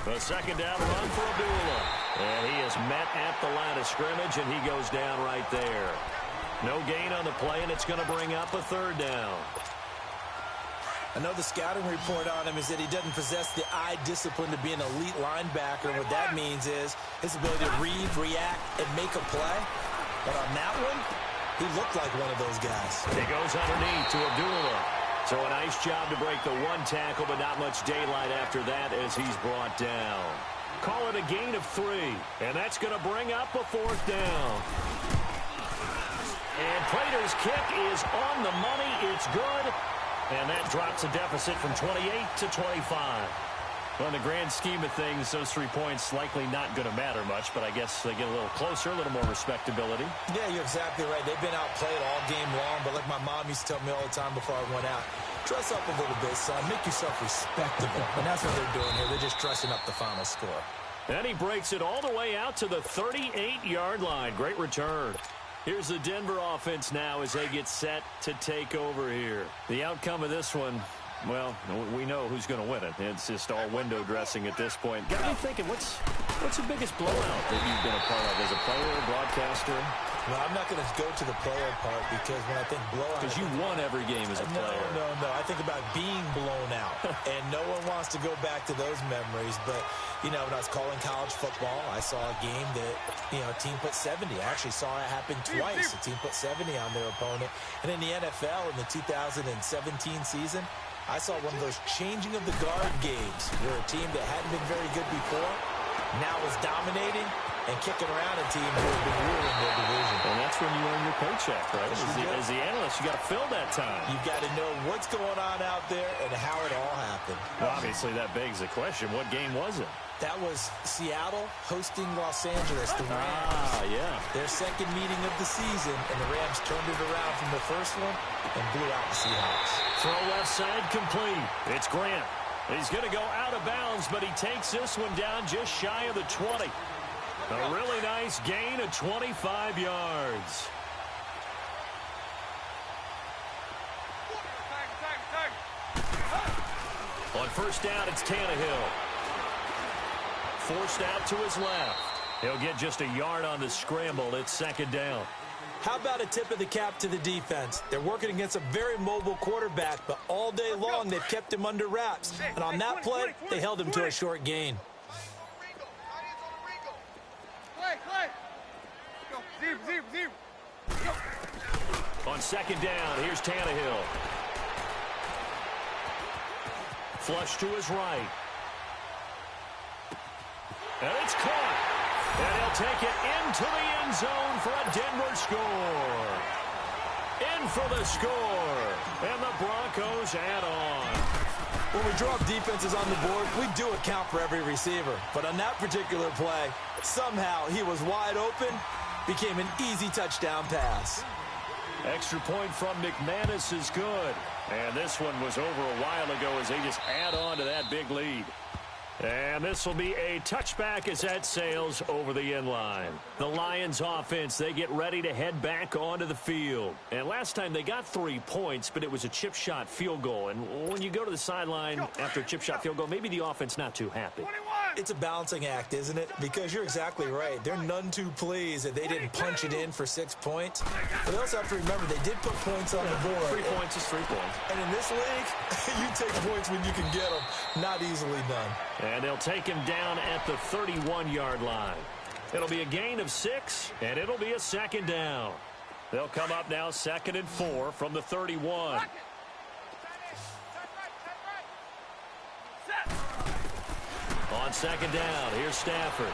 The second down run for Abdullah. And he is met at the line of scrimmage, and he goes down right there. No gain on the play, and it's going to bring up a third down. I know the scouting report on him is that he doesn't possess the eye discipline to be an elite linebacker. What that means is his ability to read, react, and make a play. But on that one, he looked like one of those guys. He goes underneath to Abdullah. So a nice job to break the one tackle, but not much daylight after that as he's brought down. Call it a gain of 3, and that's going to bring up a fourth down. And Prater's kick is on the money. It's good. And that drops a deficit from 28 to 25. Well, in the grand scheme of things, those 3 points likely not going to matter much, but I guess they get a little closer, a little more respectability. Yeah, you're exactly right. They've been outplayed all game long, but like my mom used to tell me all the time before I went out, dress up a little bit, son. Make yourself respectable. And that's what they're doing here. They're just dressing up the final score. And he breaks it all the way out to the 38-yard line. Great return. Here's the Denver offense now as they get set to take over here. The outcome of this one, well, we know who's going to win it. It's just all window dressing at this point. Got me thinking, what's the biggest blowout that you've been a part of as a player, broadcaster? Well, I'm not going to go to the player part because when I think blowout... Because you won every game as a player. No. I think about being blown out. And no one wants to go back to those memories. But, you know, when I was calling college football, I saw a game that, you know, a team put 70. I actually saw it happen twice. A team put 70 on their opponent. And in the NFL, in the 2017 season, I saw one of those changing of the guard games where a team that hadn't been very good before now is dominating and kicking around a team who has been ruling their division. And that's when you earn your paycheck, right? As the analyst, you got to fill that time. You've got to know what's going on out there and how it all happened. Well, obviously, that begs the question, what game was it? That was Seattle hosting Los Angeles, the Rams. Ah, yeah. Their second meeting of the season, and the Rams turned it around from the first one and blew out the Seahawks. Throw left side complete. It's Grant. He's going to go out of bounds, but he takes this one down just shy of the 20. A really nice gain of 25 yards. On first down, it's Tannehill. Forced out to his left. He'll get just a yard on the scramble. It's second down. How about a tip of the cap to the defense? They're working against a very mobile quarterback, but all day long they've kept him under wraps. And on that play, they held him to a short gain. On second down, here's Tannehill. Flush to his right. And it's caught. And he'll take it into the end zone for a Denver score. In for the score. And the Broncos add on. When we draw defenses on the board, we do account for every receiver. But on that particular play, somehow he was wide open, became an easy touchdown pass. Extra point from McManus is good. And this one was over a while ago as they just add on to that big lead. And this will be a touchback as that sails over the end line. The Lions offense, they get ready to head back onto the field. And last time they got 3 points, but it was a chip shot field goal. And when you go to the sideline after a chip shot field goal, maybe the offense not too happy. It's a balancing act, isn't it? Because you're exactly right. They're none too pleased that they didn't punch it in for 6 points. But they also have to remember they did put points on the board. 3 points is 3 points. And in this league, you take points when you can get them. Not easily done. And they'll take him down at the 31-yard line. It'll be a gain of 6, and it'll be a second down. They'll come up now 2nd and 4 from the 31. On second down, here's Stafford.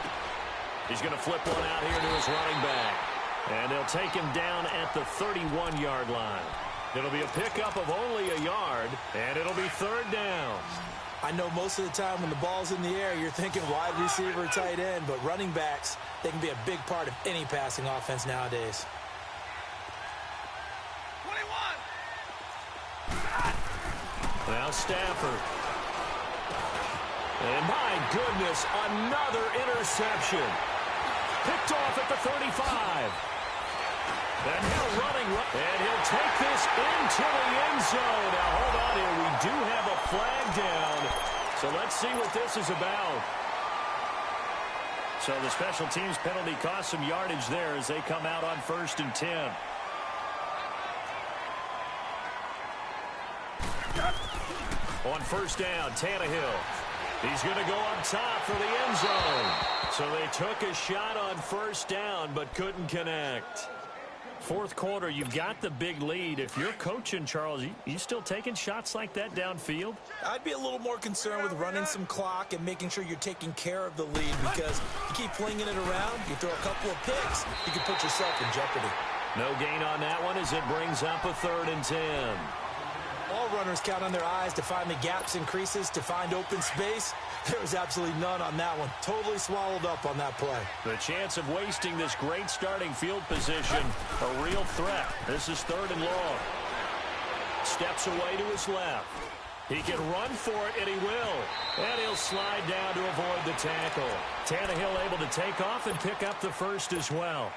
He's going to flip one out here to his running back. And they'll take him down at the 31-yard line. It'll be a pickup of only a yard, and it'll be 3rd down. I know most of the time when the ball's in the air, you're thinking wide receiver, tight end, but running backs, they can be a big part of any passing offense nowadays. 21. Now Stafford. And my goodness, another interception. Picked off at the 35. And he'll and he'll take this into the end zone. Now, hold on here. We do have a flag down. So let's see what this is about. So the special teams penalty cost some yardage there as they come out on 1st and 10. On first down, Tannehill. He's going to go up top for the end zone. So they took a shot on first down but couldn't connect. 4th quarter, you've got the big lead. If you're coaching, Charles, you still taking shots like that downfield? I'd be a little more concerned with running some clock and making sure you're taking care of the lead, because you keep flinging it around, you throw a couple of picks, you can put yourself in jeopardy. No gain on that one as it brings up a 3rd and 10. All runners count on their eyes to find the gaps and creases, to find open space. There was absolutely none on that one. Totally swallowed up on that play. The chance of wasting this great starting field position, a real threat. This is 3rd and long. Steps away to his left. He can run for it, and he will. And he'll slide down to avoid the tackle. Tannehill able to take off and pick up the 1st as well.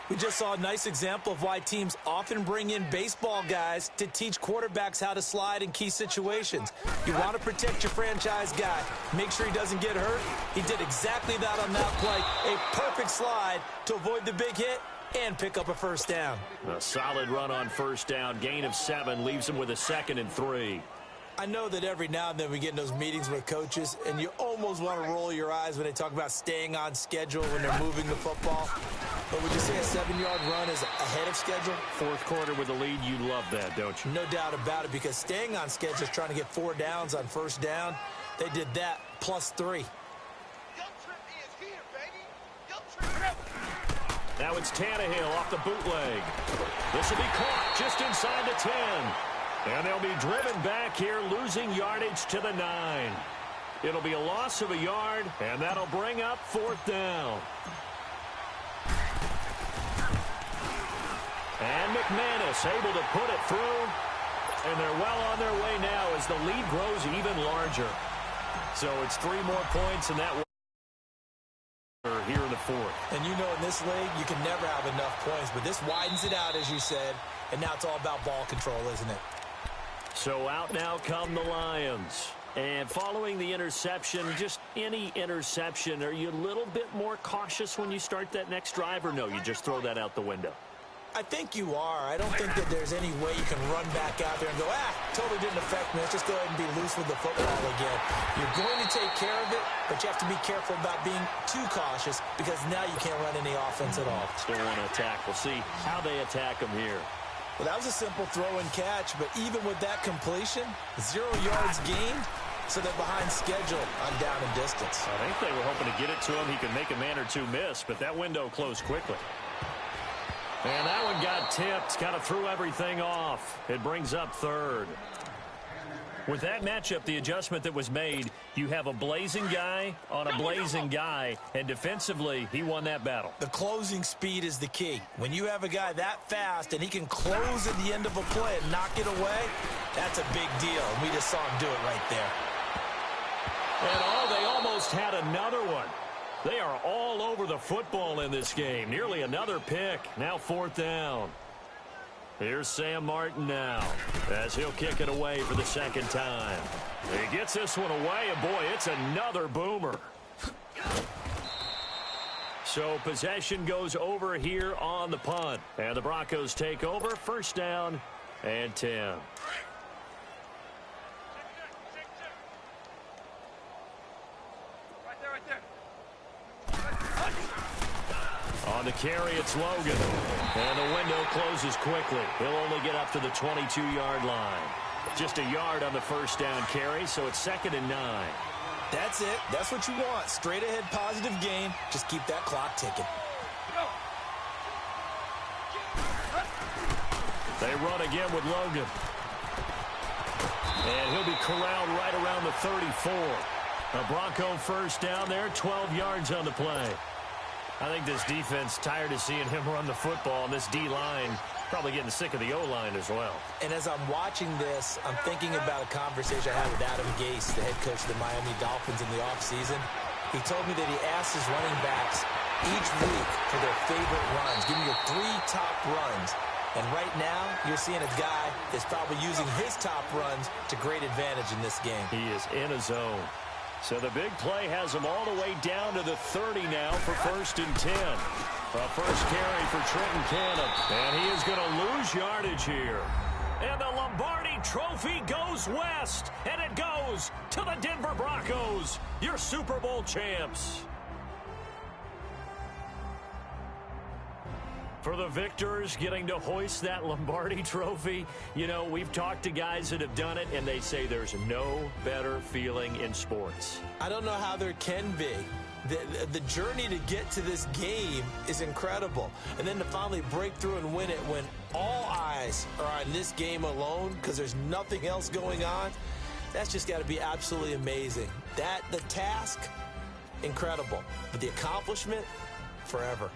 We just saw a nice example of why teams often bring in baseball guys to teach quarterbacks how to slide in key situations. You want to protect your franchise guy. Make sure he doesn't get hurt. He did exactly that on that play. A perfect slide to avoid the big hit and pick up a 1st down. A solid run on 1st down. Gain of 7 leaves him with a 2nd and 3. I know that every now and then we get in those meetings with coaches, and you almost want to roll your eyes when they talk about staying on schedule when they're moving the football. But would you say a 7-yard run is ahead of schedule? 4th quarter with the lead, you love that, don't you? No doubt about it, because staying on schedule is trying to get 4 downs on 1st down. They did that plus 3. Now it's Tannehill off the bootleg. This will be caught just inside the 10. And they'll be driven back here, losing yardage to the 9. It'll be a loss of a yard, and that'll bring up 4th down. And McManus able to put it through. And they're well on their way now as the lead grows even larger. So it's 3 more points, and that here in the 4th. And you know, in this league, you can never have enough points, but this widens it out, as you said, and now it's all about ball control, isn't it? So out now come the Lions. And following the interception, just any interception, are you a little bit more cautious when you start that next drive, or no, you just throw that out the window? I think you are. I don't think that there's any way you can run back out there and go, totally didn't affect me. Let's just go ahead and be loose with the football again. You're going to take care of it, but you have to be careful about being too cautious because now you can't run any offense at all. Still want to attack. We'll see how they attack them here. Well, that was a simple throw and catch, but even with that completion, 0 yards gained, so they're behind schedule on down and distance. I think they were hoping to get it to him. He could make a man or two miss, but that window closed quickly. And that one got tipped, kind of threw everything off. It brings up third. With that matchup, the adjustment that was made, you have a blazing guy on a blazing guy, and defensively, he won that battle. The closing speed is the key. When you have a guy that fast and he can close at the end of a play and knock it away, that's a big deal. And we just saw him do it right there. And they almost had another one. They are all over the football in this game. Nearly another pick. Now 4th down. Here's Sam Martin now as he'll kick it away for the second time. He gets this one away, and boy, it's another boomer. So possession goes over here on the punt. And the Broncos take over. 1st down and 10. On the carry, it's Logan. And the window closes quickly. He'll only get up to the 22-yard line. Just a yard on the 1st down carry, so it's 2nd and 9. That's it. That's what you want. Straight ahead positive gain. Just keep that clock ticking. They run again with Logan. And he'll be corralled right around the 34. A Bronco 1st down there, 12 yards on the play. I think this defense tired of seeing him run the football, and this D-line probably getting sick of the O-line as well. And as I'm watching this, I'm thinking about a conversation I had with Adam Gase, the head coach of the Miami Dolphins in the offseason. He told me that he asked his running backs each week for their favorite runs. Give me your 3 top runs. And right now, you're seeing a guy that's probably using his top runs to great advantage in this game. He is in a zone. So the big play has him all the way down to the 30 now for 1st and 10. A first carry for Trenton Cannon. And he is going to lose yardage here. And the Lombardi Trophy goes west. And it goes to the Denver Broncos, your Super Bowl champs. For the victors getting to hoist that Lombardi Trophy, you know, we've talked to guys that have done it, and they say there's no better feeling in sports. I don't know how there can be. The journey to get to this game is incredible. And then to finally break through and win it when all eyes are on this game alone because there's nothing else going on, that's just got to be absolutely amazing. The task, incredible. But the accomplishment, forever.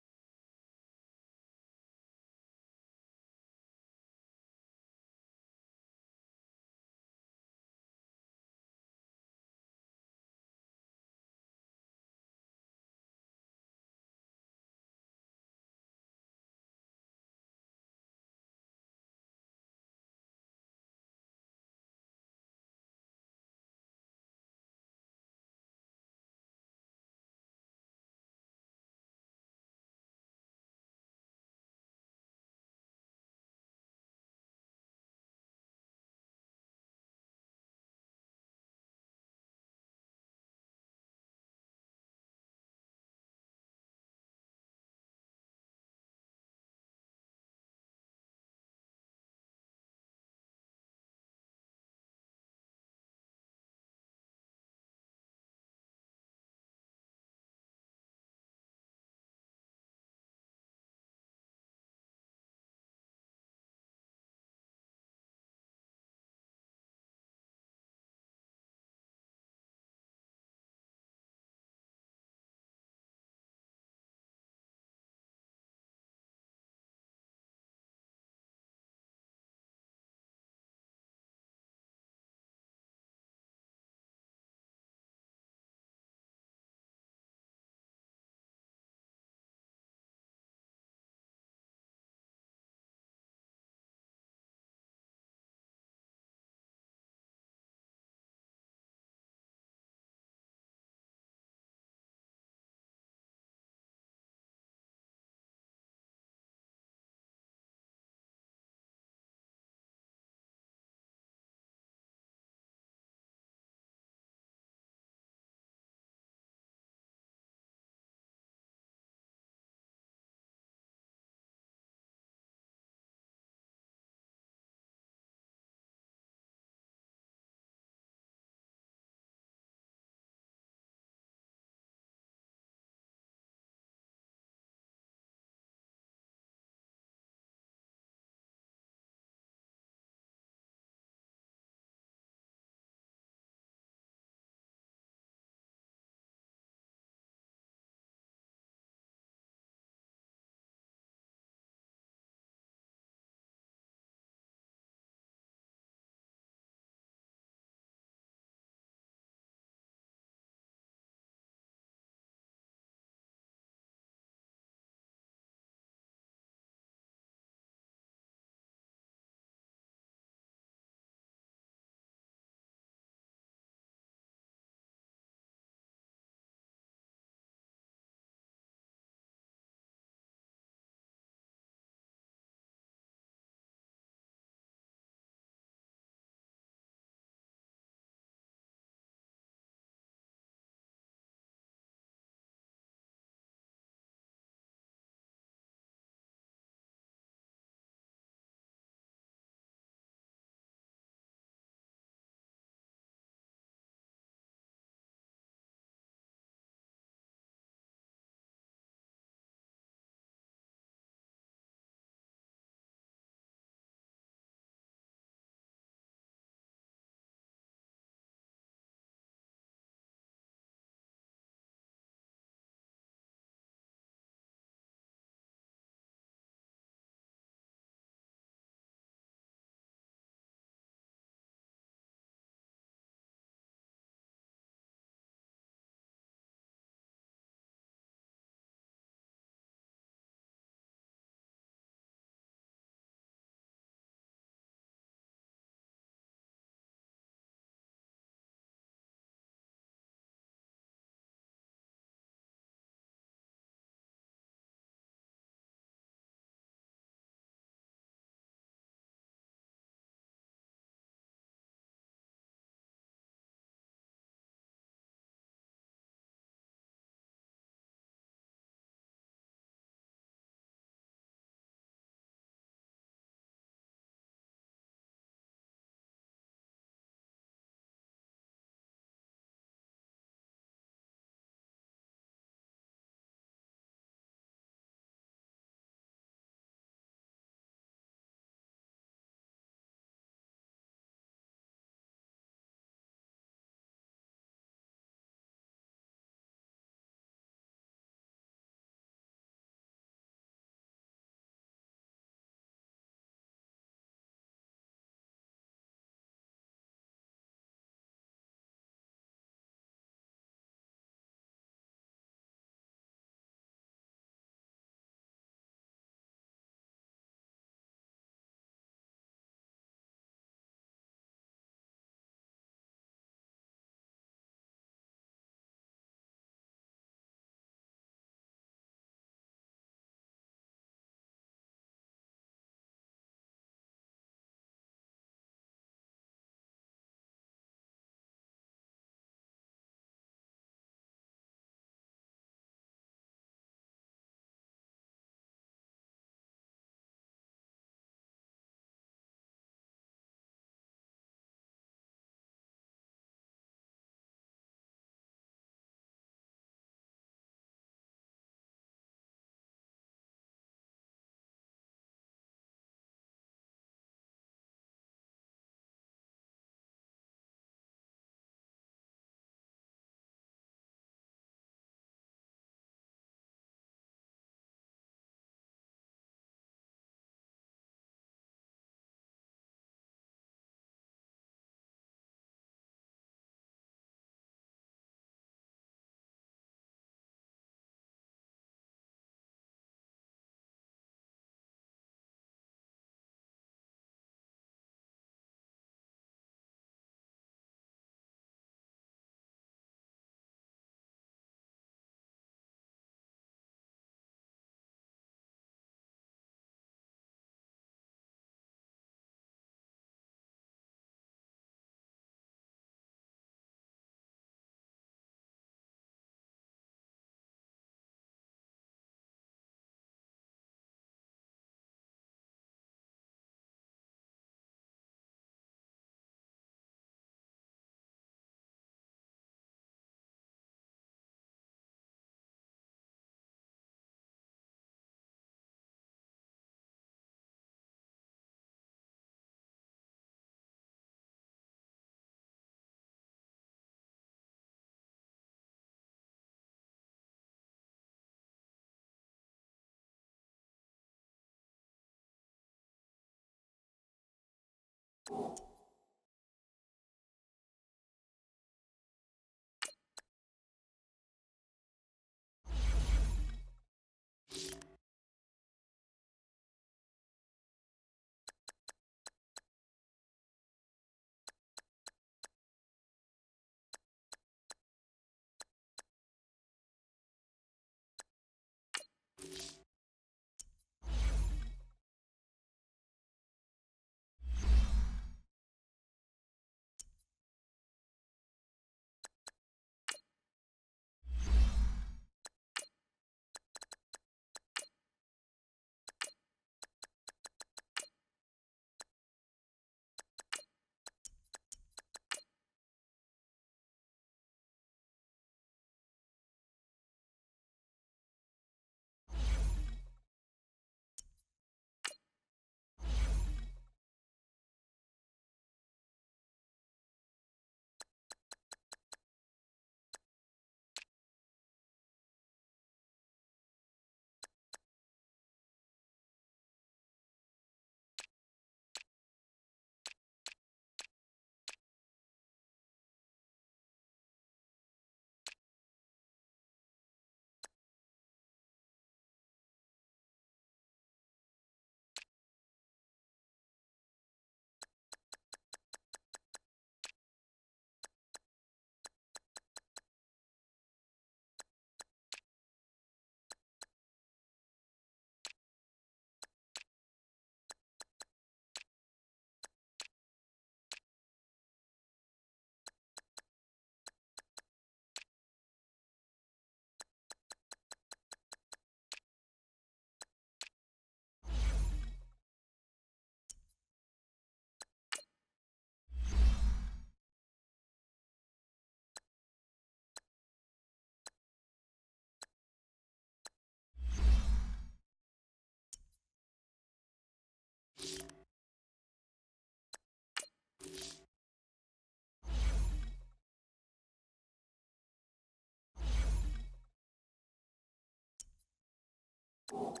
All